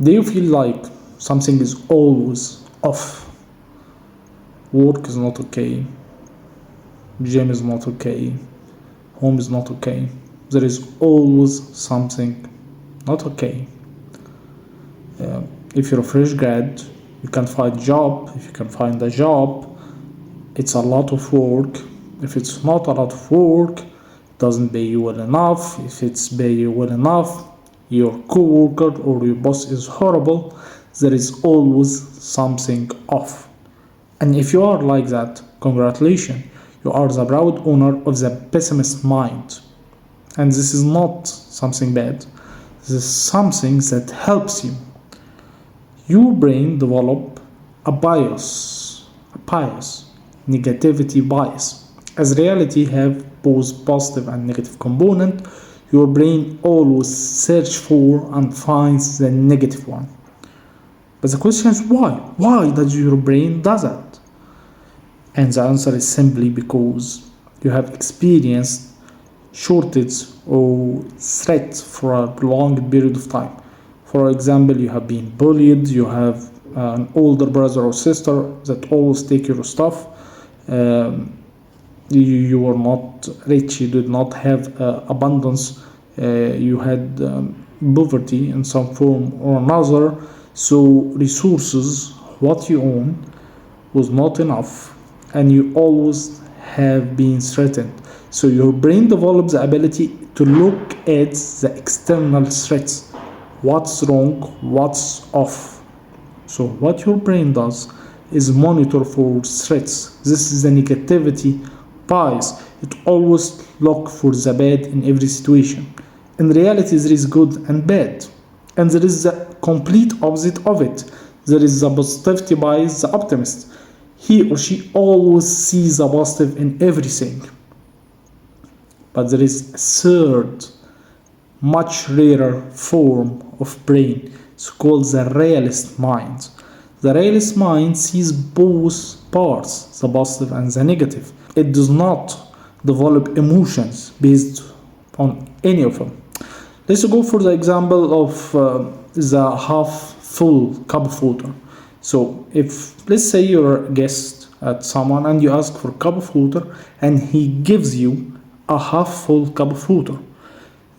Do you feel like something is always off? Work is not okay, gym is not okay, home is not okay. There is always something not okay. If you're a fresh grad, you can find a job. If you can find a job, it's a lot of work. If it's not a lot of work, it doesn't pay you well enough. If it's pay you well enough, your coworker or your boss is horrible. There is always something off. And if you are like that, congratulations, you are the proud owner of the pessimist mind. And this is not something bad. This is something that helps you. Your brain develop a bias, negativity bias. As reality have both positive and negative component, your brain always search for and finds the negative one. But the question is why? Why does your brain do that? And the answer is simply because you have experienced shortage or threat for a prolonged period of time. For example, you have been bullied, you have an older brother or sister that always take your stuff. You were not rich, you did not have abundance, you had poverty in some form or another. So resources, what you own, was not enough, and you always have been threatened. So your brain develops the ability to look at the external threats. What's wrong, what's off. So what your brain does is monitor for threats. This is the negativity bias. It always look for the bad in every situation. In reality, there is good and bad. And there is the complete opposite of it. There is the positivity bias, the optimist. He or she always sees the positive in everything. But there is a third, much rarer form of brain. It's called the realist mind. The realist mind sees both parts, the positive and the negative. It does not develop emotions based on any of them. Let's go for the example of the half full cup of water. So if, let's say you're a guest at someone and you ask for a cup of water and he gives you a half full cup of water,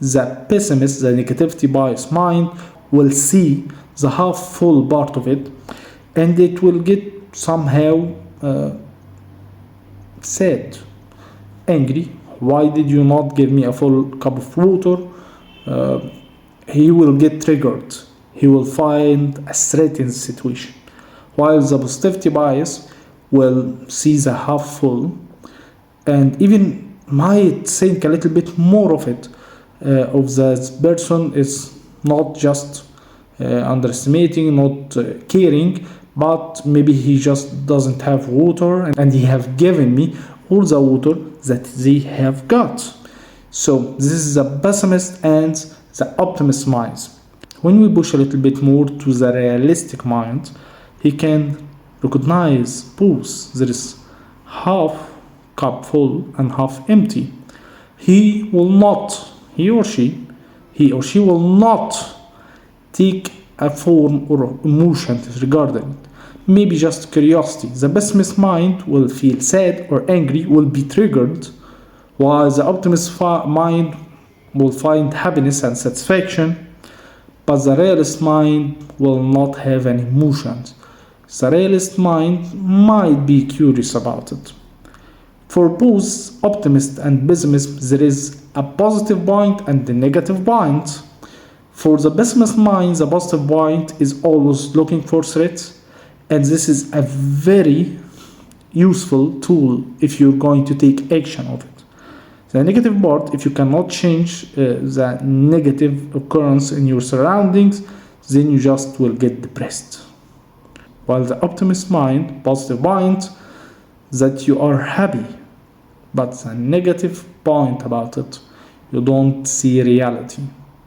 the pessimist, the negativity bias mind, will see the half full part of it, and it will get somehow sad, angry. Why did you not give me a full cup of water? He will get triggered. He will find a threat in the situation. While the positivity bias will see the half full and even might think a little bit more of it. Of that person is not just underestimating, not caring, but maybe he just doesn't have water and he have given me all the water that they have got. So this is the pessimist and the optimist minds. When we push a little bit more to the realistic mind, he can recognize both. There is half cup full and half empty. He or she will not take a form or emotion regarding it. Maybe just curiosity. The pessimist mind will feel sad or angry, will be triggered, while the optimist mind will find happiness and satisfaction, but the realist mind will not have any emotions. The realist mind might be curious about it. For both optimist and pessimist, there is a positive point and a negative point. For the pessimist mind, the positive point is always looking for threats, and this is a very useful tool if you're going to take action of it. The negative part, if you cannot change the negative occurrence in your surroundings, then you just will get depressed. While the optimist mind, positive mind, that you are happy, but the negative point about it, you don't see reality.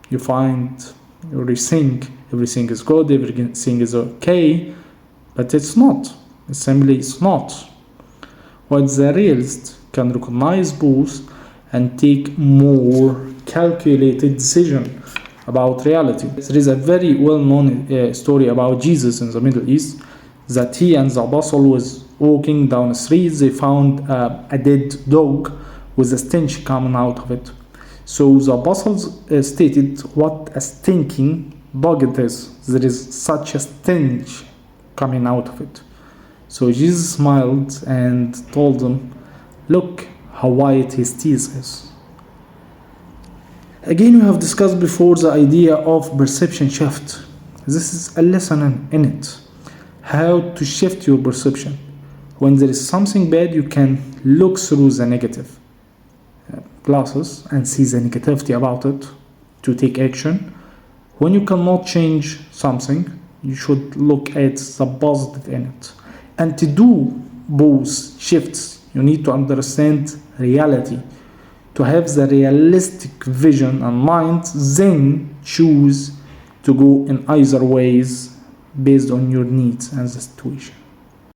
You find everything is good, everything is okay, but it's not. Simply it's not. While the realist can recognize both and take more calculated decision about reality. There is a very well-known story about Jesus in the Middle East, that he and the apostle was walking down the street. They found a dead dog with a stench coming out of it. So the apostles stated what a stinking dog it is. There is such a stench coming out of it. So Jesus smiled and told them, look how white his teeth is. Again, we have discussed before the idea of perception shift. This is a lesson in it. How to shift your perception. When there is something bad, you can look through the negative glasses and see the negativity about it to take action. When you cannot change something, you should look at the positive in it. And to do both shifts, you need to understand reality, to have the realistic vision and mind, then choose to go in either ways based on your needs and the situation.